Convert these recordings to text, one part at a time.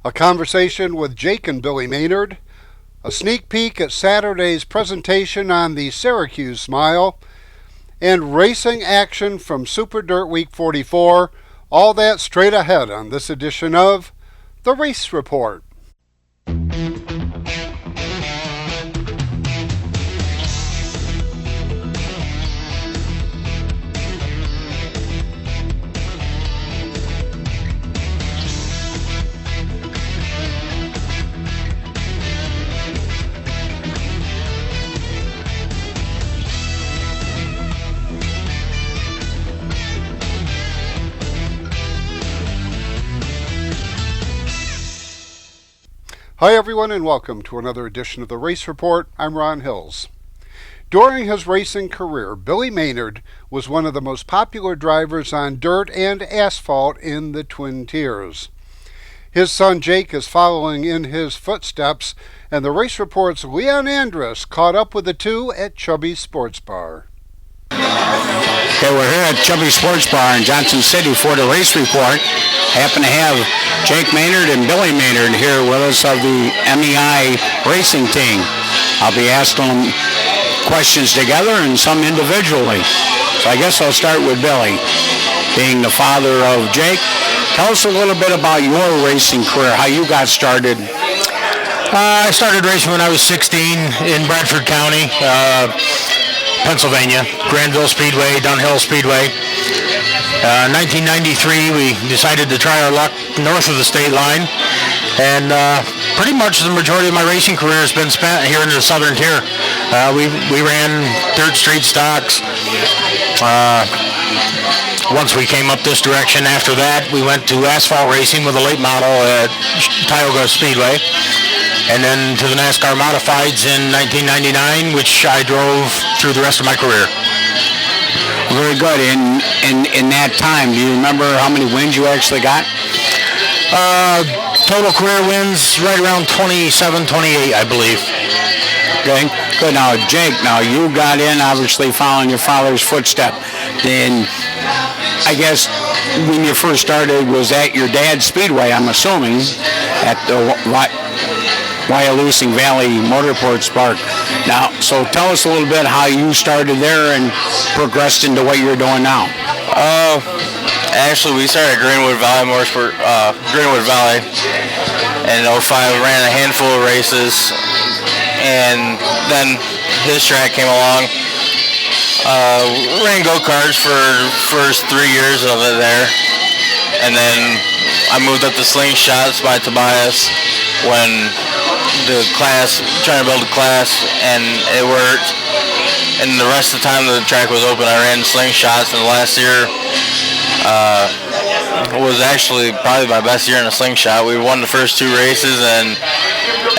a conversation with Jake and Billy Maynard, a sneak peek at Saturday's presentation on the Syracuse Smile, and racing action from Super Dirt Week 44. All that straight ahead on this edition of The Race Report. Hi everyone and welcome to another edition of the Race Report. I'm Ron Hills. During his racing career, Billy Maynard was one of the most popular drivers on dirt and asphalt in the Twin Tiers. His son Jake is following in his footsteps, and the Race Report's Leon Andrus caught up with the two at Chubby's Sports Bar. Okay, we're here at Chubby's Sports Bar in Johnson City for the Race Report. Happen to have Jake Maynard and Billy Maynard here with us of the MEI racing team. I'll be asking them questions together and some individually. So I guess I'll start with Billy, being the father of Jake. Tell us a little bit about your racing career, how you got started. I started racing when I was 16 in Bradford County, Pennsylvania, Granville Speedway, Dunhill Speedway. 1993, we decided to try our luck north of the state line, and pretty much the majority of my racing career has been spent here in the southern tier. We ran dirt street stocks. Once we came up this direction, after that, we went to asphalt racing with a late model at Tioga Speedway, and then to the NASCAR Modifieds in 1999, which I drove through the rest of my career. Very good. In that time, do you remember how many wins you actually got? Total career wins right around 27, 28, I believe. Okay, good. Now, Jake, you got in obviously following your father's footstep. Then, I guess when you first started was at your dad's speedway, I'm assuming, at the Wyalusing Valley Motorsports Park. Now, so tell us a little bit how you started there and progressed into what you're doing now. Actually, we started at Greenwood Valley Motorsport, Greenwood Valley, and in 05 ran a handful of races, and then his track came along. Ran go-karts for the first 3 years of it there, and then I moved up to slingshots by Tobias when the class, trying to build a class, and it worked. And the rest of the time the track was open, I ran slingshots, and the last year was actually probably my best year in a slingshot. We won the first two races and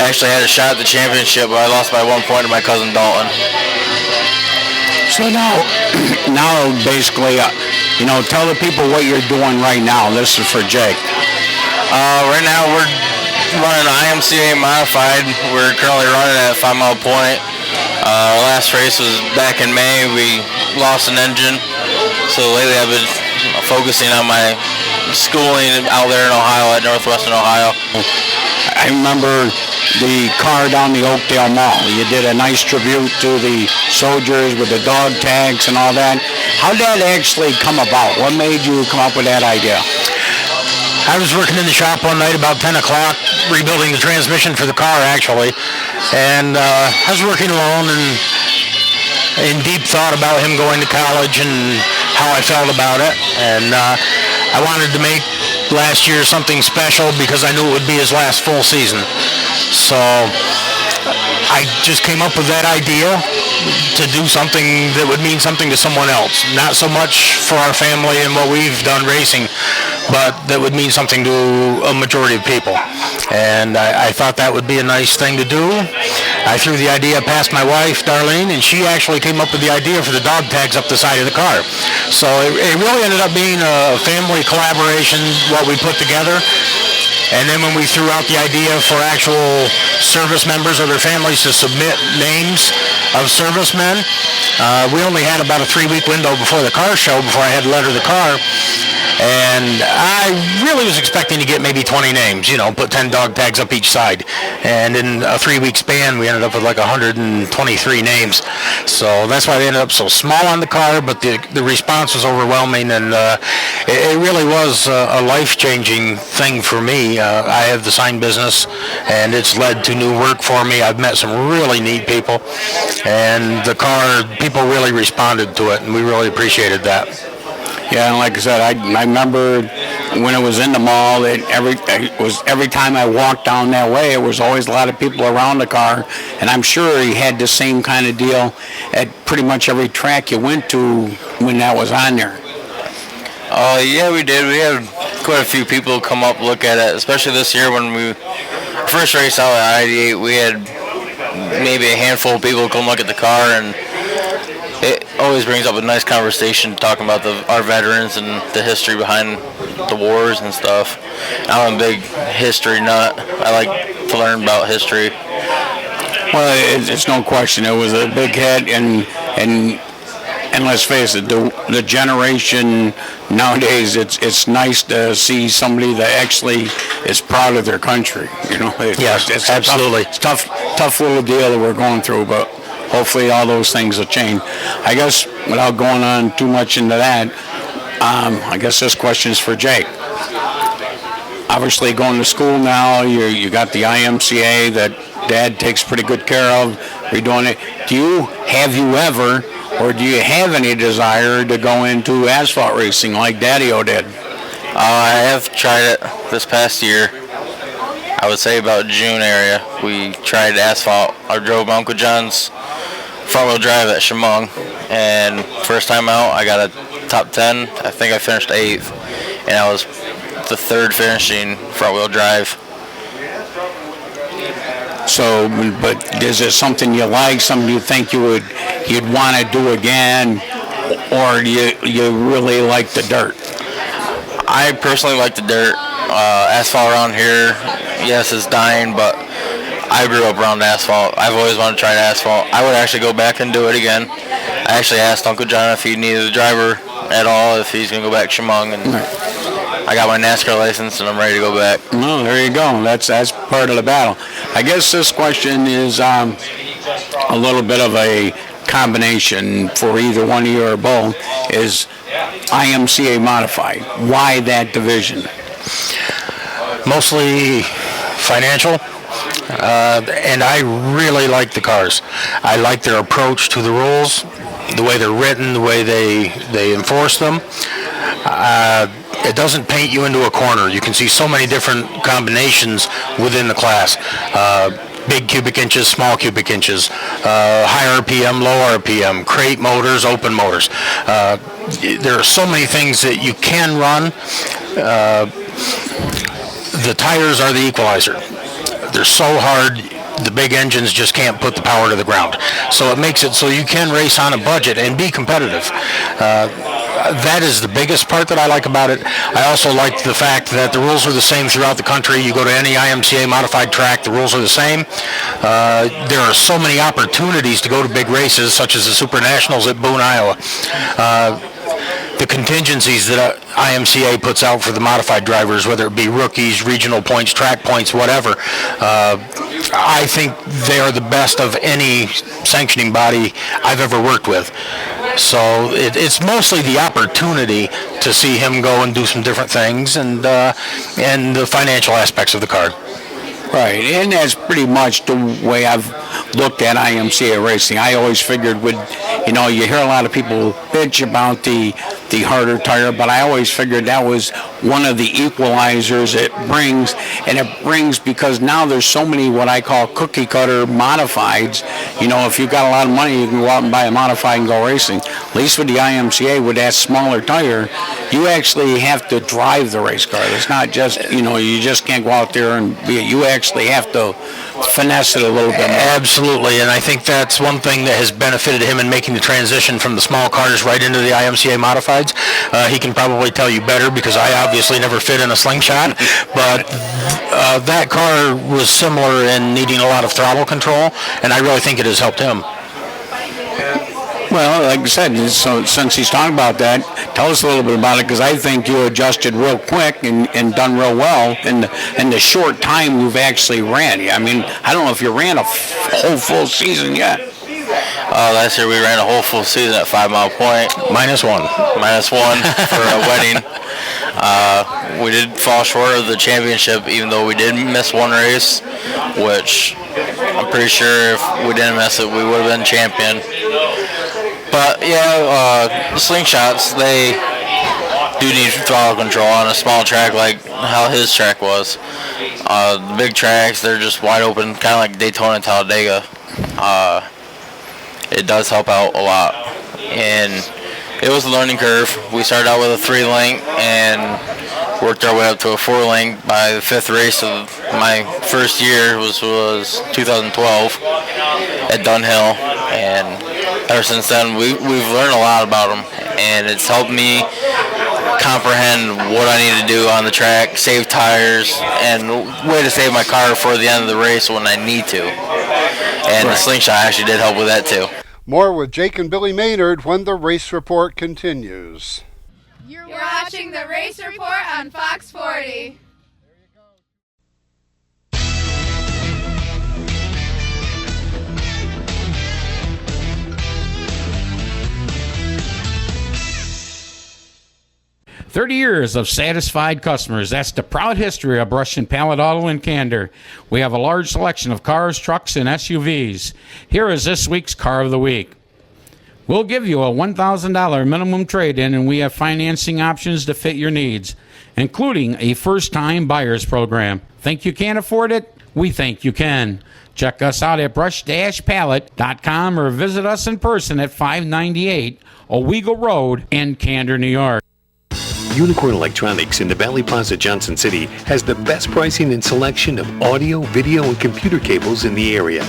actually had a shot at the championship, but I lost by 1 point to my cousin Dalton. So now basically, tell the people what you're doing right now. This is for Jake. Right now we're running an IMCA modified. We're currently running at 5 Mile Point. Our last race was back in May. We lost an engine, so lately I've been focusing on my schooling out there in Ohio, at Northwestern Ohio. I remember the car down the Oakdale Mall. You did a nice tribute to the soldiers with the dog tags and all that. How did that actually come about? What made you come up with that idea? I was working in the shop one night about 10 o'clock, rebuilding the transmission for the car, actually. And I was working alone and in deep thought about him going to college and how I felt about it. And I wanted to make last year something special because I knew it would be his last full season. So I just came up with that idea to do something that would mean something to someone else. Not so much for our family and what we've done racing, but that would mean something to a majority of people. And I thought that would be a nice thing to do. I threw the idea past my wife, Darlene, and she actually came up with the idea for the dog tags up the side of the car. So it really ended up being a family collaboration, what we put together. And then when we threw out the idea for actual service members or their families to submit names of servicemen, we only had about a 3-week window before the car show, before I had to letter the car. And I really was expecting to get maybe 20 names, put 10 dog tags up each side. And in a 3-week span, we ended up with like 123 names. So that's why they ended up so small on the car, but the response was overwhelming, and it really was a life-changing thing for me. I have the sign business, and it's led to new work for me. I've met some really neat people, and the car, people really responded to it, and we really appreciated that. Yeah, and like I said, I remember when it was in the mall, every time I walked down that way, it was always a lot of people around the car, and I'm sure he had the same kind of deal at pretty much every track you went to when that was on there. Yeah, we did. We had quite a few people come up, look at it, especially this year when we first raced out at ID8. We had maybe a handful of people come look at the car, and it always brings up a nice conversation talking about our veterans and the history behind the wars and stuff. I'm a big history nut. I like to learn about history. Well, it's no question. It was a big hit, and let's face it, the generation nowadays, it's nice to see somebody that actually is proud of their country. Yes, it's absolutely. It's tough little deal that we're going through, but hopefully all those things will change. I guess without going on too much into that, I guess this question is for Jake. Obviously going to school now, you got the IMCA that Dad takes pretty good care of. You're doing it. Have you ever, or do you have any desire to go into asphalt racing like Daddy-O did? I have tried it this past year. I would say about June area. We tried asphalt. I drove my Uncle John's front-wheel drive at Chemung, and first time out, I got a top 10. I think I finished 8th, and I was the 3rd finishing front-wheel drive. So, but is it something you like, something you think you'd want to do again, or do you really like the dirt? I personally like the dirt. Asphalt around here, yes, it's dying, but I grew up around asphalt. I've always wanted to try asphalt. I would actually go back and do it again. I actually asked Uncle John if he needed a driver at all, if he's going to go back to Chemung, and I got my NASCAR license, and I'm ready to go back. Well, there you go. That's part of the battle. I guess this question is a little bit of a combination for either one of you or both. Is IMCA modified? Why that division? Mostly financial, and I really like the cars. I like their approach to the rules, the way they're written, the way they enforce them. It doesn't paint you into a corner. You can see so many different combinations within the class. Big cubic inches, small cubic inches, high RPM, low RPM, crate motors, open motors. There are so many things that you can run. The tires are the equalizer. They're so hard, the big engines just can't put the power to the ground. So it makes it so you can race on a budget and be competitive. That is the biggest part that I like about it. I also like the fact that the rules are the same throughout the country. You go to any IMCA modified track, the rules are the same. There are so many opportunities to go to big races, such as the Super Nationals at Boone, Iowa. The contingencies that IMCA puts out for the modified drivers, whether it be rookies, regional points, track points, whatever, I think they are the best of any sanctioning body I've ever worked with. So it's mostly the opportunity to see him go and do some different things, and the financial aspects of the card. Right, and that's pretty much the way I've looked at IMCA racing. I always figured you hear a lot of people bitch about the harder tire, but I always figured that was one of the equalizers it brings because now there's so many what I call cookie cutter modifieds. If you've got a lot of money, you can go out and buy a modified and go racing. At least with the IMCA, with that smaller tire, you actually have to drive the race car. It's not just, you just can't go out there and you actually have to finesse it a little bit more. Absolutely, and I think that's one thing that has benefited him in making the transition from the small cars right into the IMCA modifieds. He can probably tell you better because I obviously never fit in a slingshot, but that car was similar in needing a lot of throttle control, and I really think it has helped him. Well, like I said, so since he's talking about that, tell us a little bit about it, because I think you adjusted real quick and done real well in the short time you've actually ran. I mean, I don't know if you ran a whole full season yet. Last year we ran a whole full season at 5 Mile Point. -1. -1 for a wedding. We did fall short of the championship, even though we did miss one race, which I'm pretty sure if we didn't miss it, we would have been champion. But yeah, the slingshots, they do need throttle control on a small track like how his track was. The big tracks, they're just wide open, kind of like Daytona and Talladega. It does help out a lot. And it was a learning curve. We started out with a 3-link and worked our way up to a 4-link by the 5th race of my first year, which was 2012 at Dunhill. And ever since then, we've learned a lot about them, and it's helped me comprehend what I need to do on the track, save tires, and way to save my car for the end of the race when I need to. And the slingshot actually did help with that too. More with Jake and Billy Maynard when the race report continues. You're watching the Race Report on Fox 40. 30 years of satisfied customers. That's the proud history of Brush and Pallet Auto in Candor. We have a large selection of cars, trucks, and SUVs. Here is this week's Car of the Week. We'll give you a $1,000 minimum trade-in, and we have financing options to fit your needs, including a first-time buyer's program. Think you can't afford it? We think you can. Check us out at brush-pallet.com or visit us in person at 598 Owego Road in Candor, New York. Unicorn Electronics in the Valley Plaza, Johnson City has the best pricing and selection of audio, video, and computer cables in the area.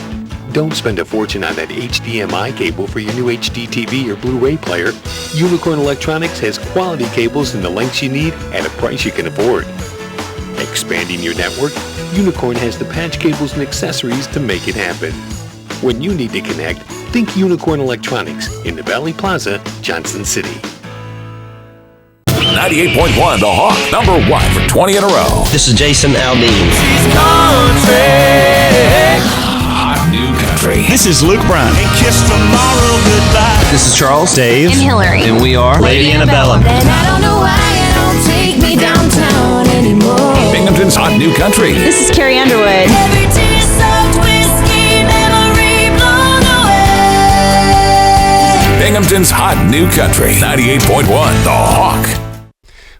Don't spend a fortune on that HDMI cable for your new HD TV or Blu-ray player. Unicorn Electronics has quality cables in the lengths you need at a price you can afford. Expanding your network, Unicorn has the patch cables and accessories to make it happen. When you need to connect, think Unicorn Electronics in the Valley Plaza, Johnson City. 98.1 The Hawk, number 1 for 20 in a row. This is Jason Aldean. She's country. Hot new country. This is Luke Brown. And kiss tomorrow goodbye. This is Charles, Dave, and Hillary. and we are Lady Annabella. And I don't know why you don't take me downtown anymore. Binghamton's Hot New Country. This is Carrie Underwood. Every tear-soaked whiskey memory blown away. Binghamton's Hot New Country. 98.1 The Hawk.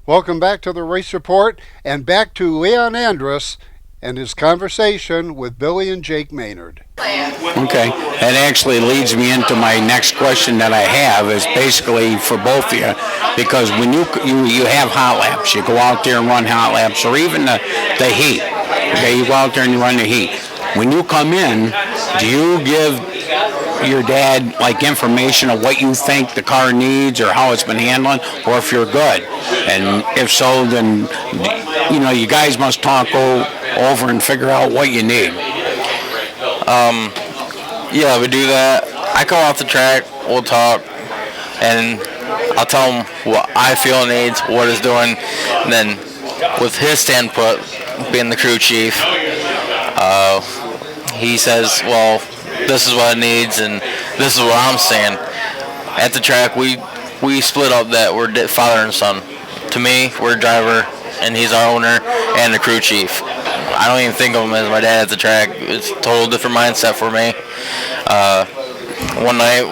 Welcome back to the Race Report, and back to Leon Andrus and his conversation with Billy and Jake Maynard. Okay, that actually leads me into my next question that I have, is basically for both of you, because when you have hot laps, you go out there and run hot laps, or even the heat. Okay, you go out there and you run the heat. When you come in, do you give your dad like information of what you think the car needs or how it's been handling, or if you're good? And if so, then you guys must talk over and figure out what you need. Yeah, we do that. I come off the track, we'll talk, and I'll tell him what I feel needs, what it's doing, and then with his standpoint, being the crew chief, he says, well, this is what it needs, and this is what I'm saying. At the track, we split up that we're father and son. To me, we're driver, and he's our owner and the crew chief. I don't even think of him as my dad at the track. It's a total different mindset for me. One night,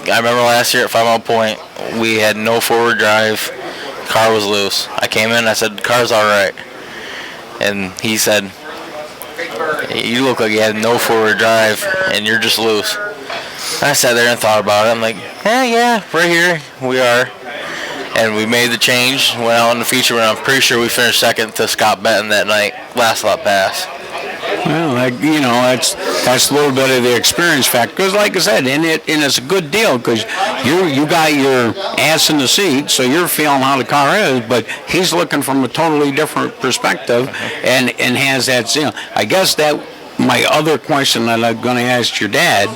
I remember last year at 5 Mile Point, we had no forward drive. Car was loose. I came in, I said, the car's all right. And he said, you look like you had no forward drive, and you're just loose. And I sat there and thought about it. I'm like, yeah, right here we are. And we made the change, went out in the feature, and I'm pretty sure we finished second to Scott Benton that night, last lap pass. Well, that's a little bit of the experience factor. Because, like I said, and it's a good deal because you got your ass in the seat, so you're feeling how the car is. But he's looking from a totally different perspective, and has that. I guess that my other question that I'm going to ask your dad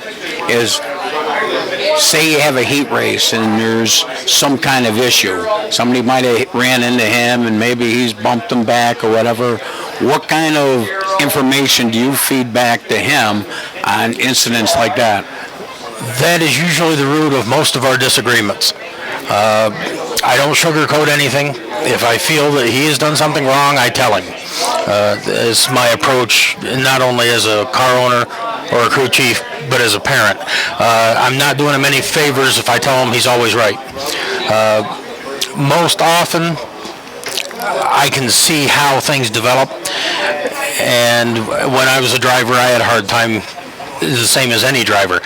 is, say you have a heat race and there's some kind of issue. Somebody might have ran into him and maybe he's bumped him back or whatever. What kind of information do you feed back to him on incidents like that? That is usually the root of most of our disagreements. I don't sugarcoat anything. If I feel that he has done something wrong, I tell him. It's my approach, not only as a car owner or a crew chief, but as a parent. I'm not doing him any favors if I tell him he's always right. Most often, I can see how things develop, and when I was a driver, I had a hard time, the same as any driver.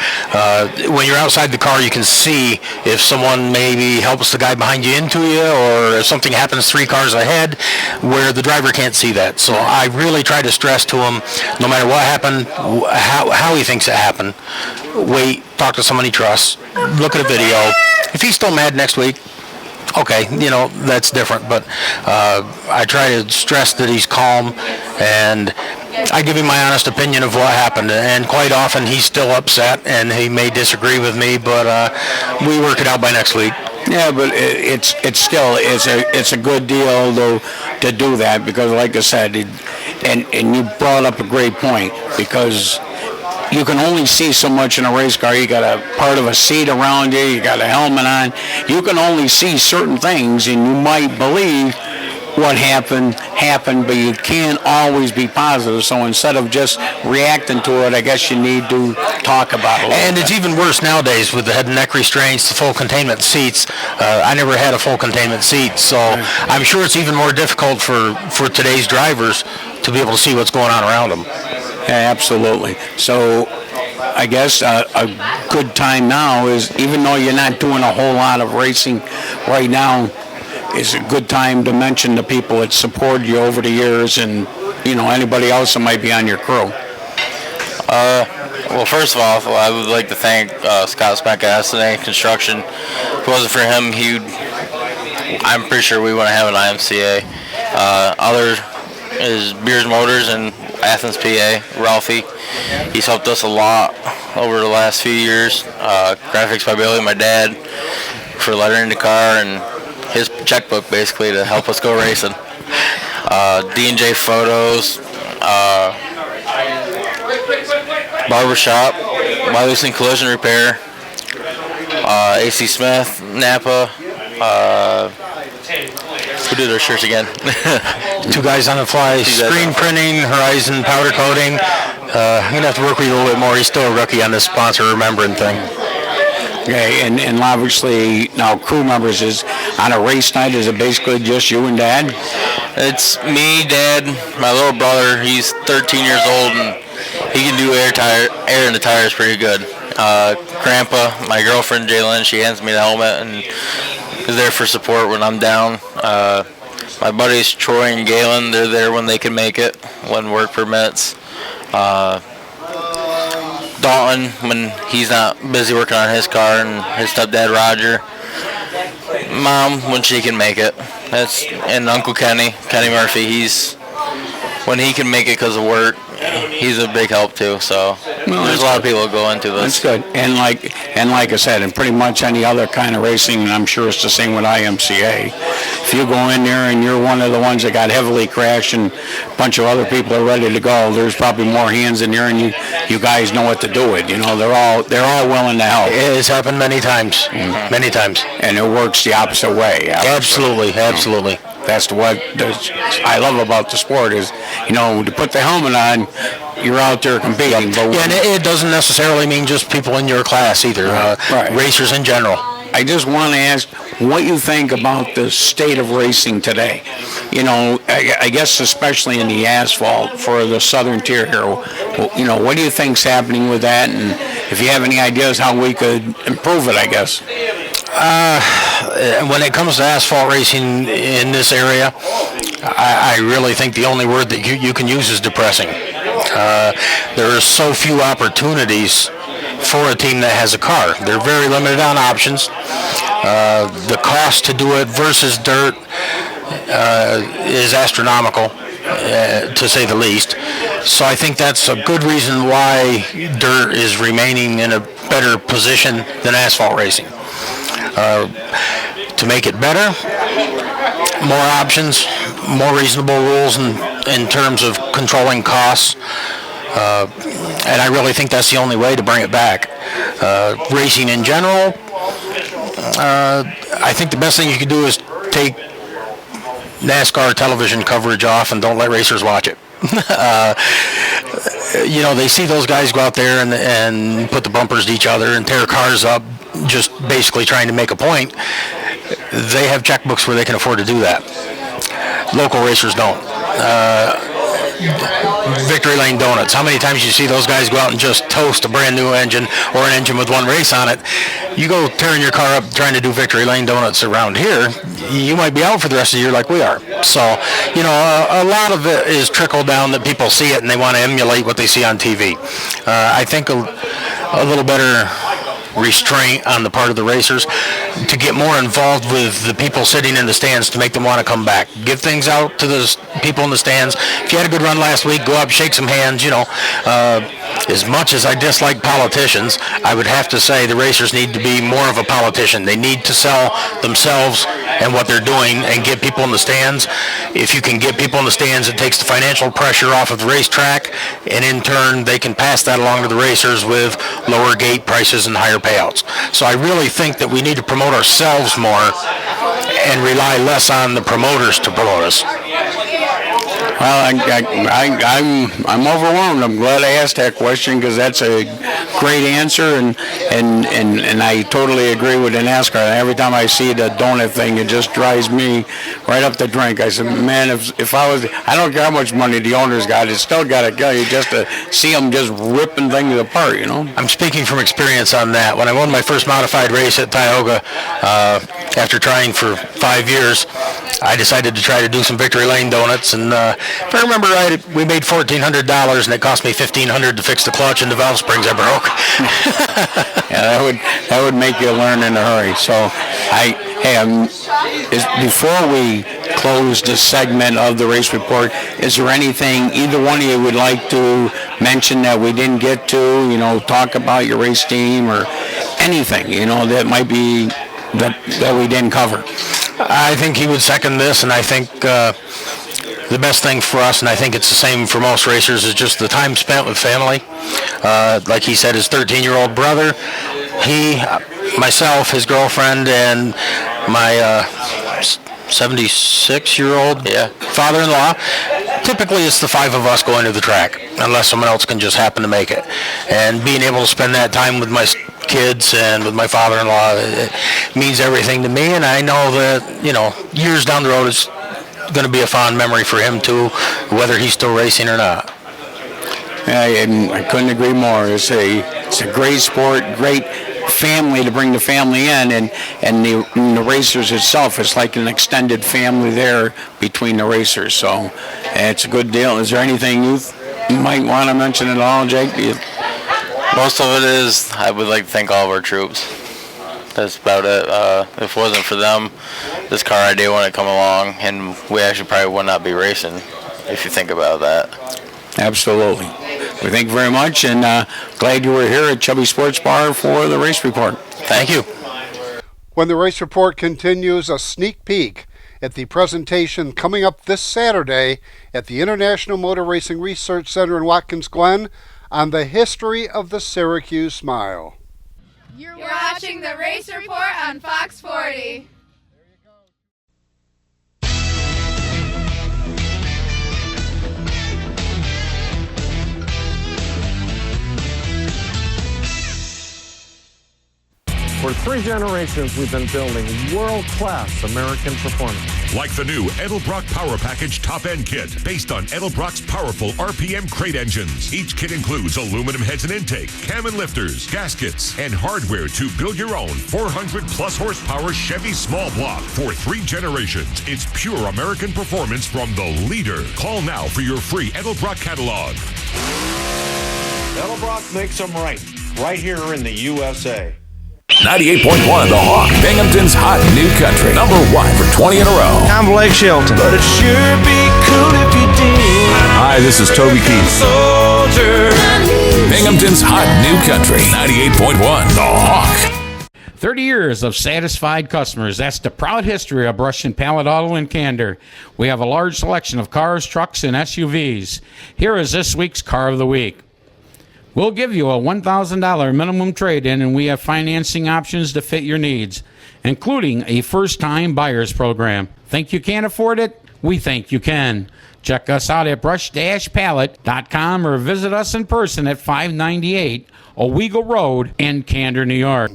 When you're outside the car, you can see if someone maybe helps the guy behind you into you, or if something happens 3 cars ahead, where the driver can't see that. So I really try to stress to him, no matter what happened, how he thinks it happened, wait, talk to someone he trusts, look at a video. If he's still mad next week, okay, that's different, but I try to stress that he's calm, and I give him my honest opinion of what happened, and quite often he's still upset, and he may disagree with me, but we work it out by next week. Yeah, but it's still it's a good deal though to do that, because like I said, and you brought up a great point, because you can only see so much in a race car. You got a part of a seat around you, you got a helmet on. You can only see certain things, and you might believe what happened, but you can't always be positive. So instead of just reacting to it, I guess you need to talk about it. And it's even worse nowadays with the head and neck restraints, the full containment seats. I never had a full containment seat, so I'm sure it's even more difficult for today's drivers to be able to see what's going on around them. Yeah, absolutely. So I guess a good time now is, even though you're not doing a whole lot of racing right now, is a good time to mention the people that supported you over the years, and anybody else that might be on your crew. Well, first of all, I would like to thank Scott Speck at S&A Construction. If it wasn't for him, I'm pretty sure we wouldn't have an IMCA. Other is Beers Motors in Athens, PA, Ralphie. He's helped us a lot over the last few years. Graphics by Billy, my dad, for lettering the car, and his checkbook basically to help us go racing. D&J Photos, Barbershop, Wyluson Collision Repair, AC Smith, Napa, who did our shirts again? 2 guys on the fly, screen printing, Horizon powder coating. I'm going to have to work with you a little bit more. He's still a rookie on this sponsor remembering thing. Okay, and obviously now crew members, is on a race night, is it basically just you and Dad? It's me, Dad, my little brother. He's 13 years old, and he can do air in the tires pretty good. Grandpa, my girlfriend Jalen, she hands me the helmet and is there for support when I'm down. My buddies Troy and Galen, they're there when they can make it, when work permits. Dalton, when he's not busy working on his car, and his stepdad Roger. Mom, when she can make it. And Uncle Kenny Murphy, when he can make it because of work, he's a big help too. So there's a lot of people that go into this. That's good. And like I said, and pretty much any other kind of racing, and I'm sure it's the same with IMCA. If you go in there and you're one of the ones that got heavily crashed and a bunch of other people are ready to go, there's probably more hands in there, and you guys know what to do with. They're all willing to help. It's happened many times, many times, and it works the opposite way. Absolutely. That's what I love about the sport is, to put the helmet on, you're out there competing. But and it doesn't necessarily mean just people in your class either. Right. Racers in general. I just want to ask what you think about the state of racing today. I guess especially in the asphalt for the southern tier here. What do you think's happening with that? And if you have any ideas how we could improve it, I guess. When it comes to asphalt racing in this area, I really think the only word that you can use is depressing. There are so few opportunities for a team that has a car. They're very limited on options. The cost to do it versus dirt is astronomical, to say the least. So I think that's a good reason why dirt is remaining in a better position than asphalt racing. To make it better, more options, more reasonable rules in terms of controlling costs. And I really think that's the only way to bring it back. Racing in general, I think the best thing you can do is take NASCAR television coverage off and don't let racers watch it. They see those guys go out there and put the bumpers to each other and tear cars up, just basically trying to make a point. They have checkbooks where they can afford to do that. Local racers don't. Victory Lane Donuts. How many times you see those guys go out and just toast a brand new engine or an engine with one race on it? You go tearing your car up trying to do Victory Lane Donuts around here, you might be out for the rest of the year like we are. So, a lot of it is trickle down that people see it and they want to emulate what they see on TV. I think a little better restraint on the part of the racers to get more involved with the people sitting in the stands to make them want to come back. Give things out to the people in the stands. If you had a good run last week, go up, shake some hands. As much as I dislike politicians, I would have to say the racers need to be more of a politician. They need to sell themselves and what they're doing and get people in the stands. If you can get people in the stands, it takes the financial pressure off of the racetrack, and in turn, they can pass that along to the racers with lower gate prices and higher payouts. So I really think that we need to promote ourselves more and rely less on the promoters to promote us. Well, I'm overwhelmed. I'm glad I asked that question because that's a great answer, and I totally agree with the NASCAR. Every time I see the donut thing, it just drives me right up the drink. I said, man, if I don't care how much money the owners got, it's still got to go. You just to see them just ripping things apart, I'm speaking from experience on that. When I won my first modified race at Tioga, after trying for 5 years, I decided to try to do some Victory Lane Donuts, and if I remember right, we made $1,400, and it cost me $1,500 to fix the clutch and the valve springs I broke. Yeah, that would make you learn in a hurry. So, before we close this segment of the race report, is there anything either one of you would like to mention that we didn't get to? Talk about your race team or anything, that might be that we didn't cover. I think he would second this, and I think the best thing for us, and I think it's the same for most racers, is just the time spent with family. Like he said, his 13-year-old brother, myself, his girlfriend, and my 76-year-old father-in-law. Typically, it's the five of us going to the track, unless someone else can just happen to make it. And being able to spend that time with my kids and with my father-in-law, it means everything to me. And I know that, years down the road, it's going to be a fond memory for him, too, whether he's still racing or not. I couldn't agree more. It's a great sport, great family to bring the family in, and the racers itself, it's like an extended family there between the racers. So it's a good deal. Is there anything you might want to mention at all, Jake? Most of it is I would like to thank all of our troops. That's about it. If it wasn't for them, this car idea wouldn't come along, and we actually probably would not be racing if you think about that. Absolutely. We thank you very much, and glad you were here at Chubby Sports Bar for the race report. Thank you. When the race report continues, a sneak peek at the presentation coming up this Saturday at the International Motor Racing Research Center in Watkins Glen on the history of the Syracuse Smile. You're watching the Race Report on Fox 40. For 3 generations, we've been building world-class American performance. Like the new Edelbrock Power Package Top-End Kit, based on Edelbrock's powerful RPM crate engines. Each kit includes aluminum heads and intake, cam and lifters, gaskets, and hardware to build your own 400-plus horsepower Chevy small block. For 3 generations, it's pure American performance from the leader. Call now for your free Edelbrock catalog. Edelbrock makes them right here in the USA. 98.1 The Hawk, Binghamton's hot new country. Number 1 for 20 in a row. I'm Blake Shelton. But it sure be cool if you did. Hi, this is Toby Keith. Soldier. Binghamton's hot new country. 98.1 The Hawk. 30 years of satisfied customers. That's the proud history of Brush and Pallet Auto in Candor. We have a large selection of cars, trucks, and SUVs. Here is this week's Car of the Week. We'll give you a $1,000 minimum trade-in, and we have financing options to fit your needs, including a first-time buyer's program. Think you can't afford it? We think you can. Check us out at brush-pallet.com or visit us in person at 598 Owego Road in Candor, New York.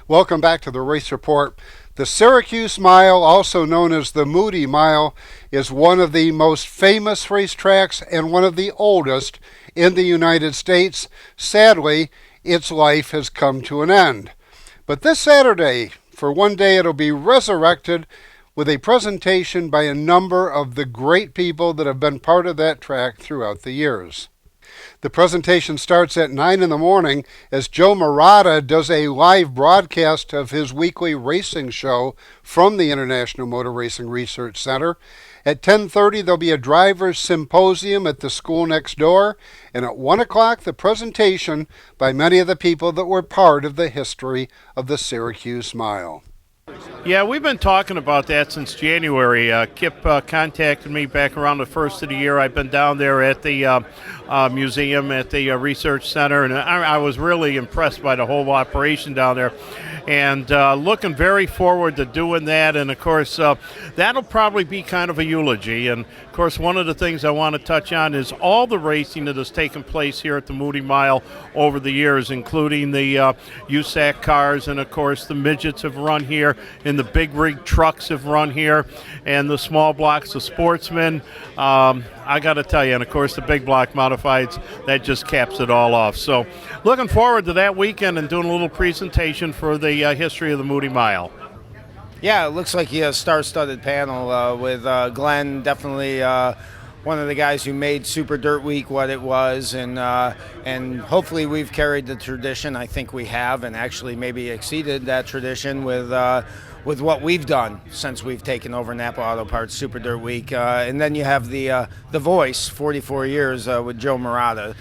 Welcome back to the Race Report. The Syracuse Mile, also known as the Moody Mile, is one of the most famous racetracks and one of the oldest in the United States. Sadly, its life has come to an end. But this Saturday, for one day, it'll be resurrected with a presentation by a number of the great people that have been part of that track throughout the years. The presentation starts at 9 in the morning as Joe Murata does a live broadcast of his weekly racing show from the International Motor Racing Research Center. At 10:30, there'll be a driver's symposium at the school next door. And at 1 o'clock, the presentation by many of the people that were part of the history of the Syracuse Mile. Yeah, we've been talking about that since January. Kip contacted me back around the first of the year. I've been down there at the museum, at the research center, and I was really impressed by the whole operation down there. And looking very forward to doing that. And, of course, that'll probably be kind of a eulogy. And, of course, one of the things I want to touch on is all the racing that has taken place here at the Moody Mile over the years, including the USAC cars. And, of course, the midgets have run here, and the big rig trucks have run here, and the small blocks, the sportsmen. I got to tell you, and, of course, the big block modifieds, that just caps it all off. So looking forward to that weekend and doing a little presentation for the history of the Moody Mile. Yeah, it looks like a star-studded panel with Glenn, definitely one of the guys who made Super Dirt Week what it was, and hopefully we've carried the tradition. I think we have, and actually maybe exceeded that tradition with what we've done since we've taken over Napa Auto Parts Super Dirt Week. And then you have the Voice, 44 years with Joe Murata.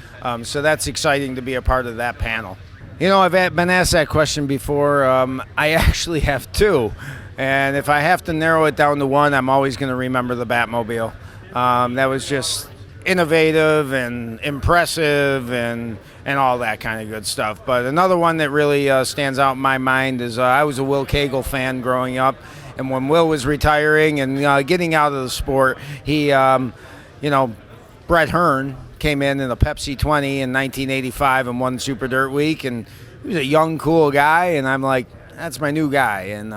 So that's exciting to be a part of that panel. You know, I've been asked that question before. I actually have two. And if I have to narrow it down to one, I'm always going to remember the Batmobile. That was just innovative and impressive and all that kind of good stuff. But another one that really stands out in my mind is I was a Will Cagle fan growing up. And when Will was retiring and getting out of the sport, he, Brett Hearn came in a Pepsi 20 in 1985 and won Super Dirt Week. And he was a young, cool guy. And I'm like, that's my new guy. And,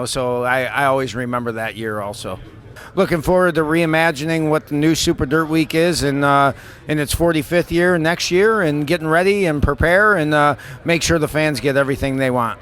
so I always remember that year also. Looking forward to reimagining what the new Super Dirt Week is in its 45th year next year, and getting ready and prepare and make sure the fans get everything they want.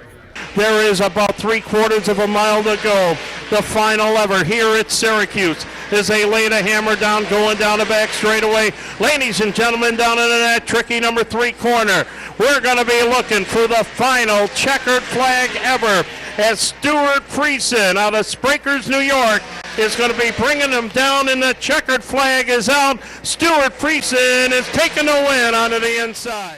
There is about 3/4 of a mile to go. The final ever here at Syracuse as they lay the hammer down, going down the back straightaway. Ladies and gentlemen, down into that tricky number 3 corner, we're going to be looking for the final checkered flag ever as Stuart Friesen out of Sprakers, New York, is going to be bringing them down, and the checkered flag is out. Stuart Friesen is taking the win onto the inside.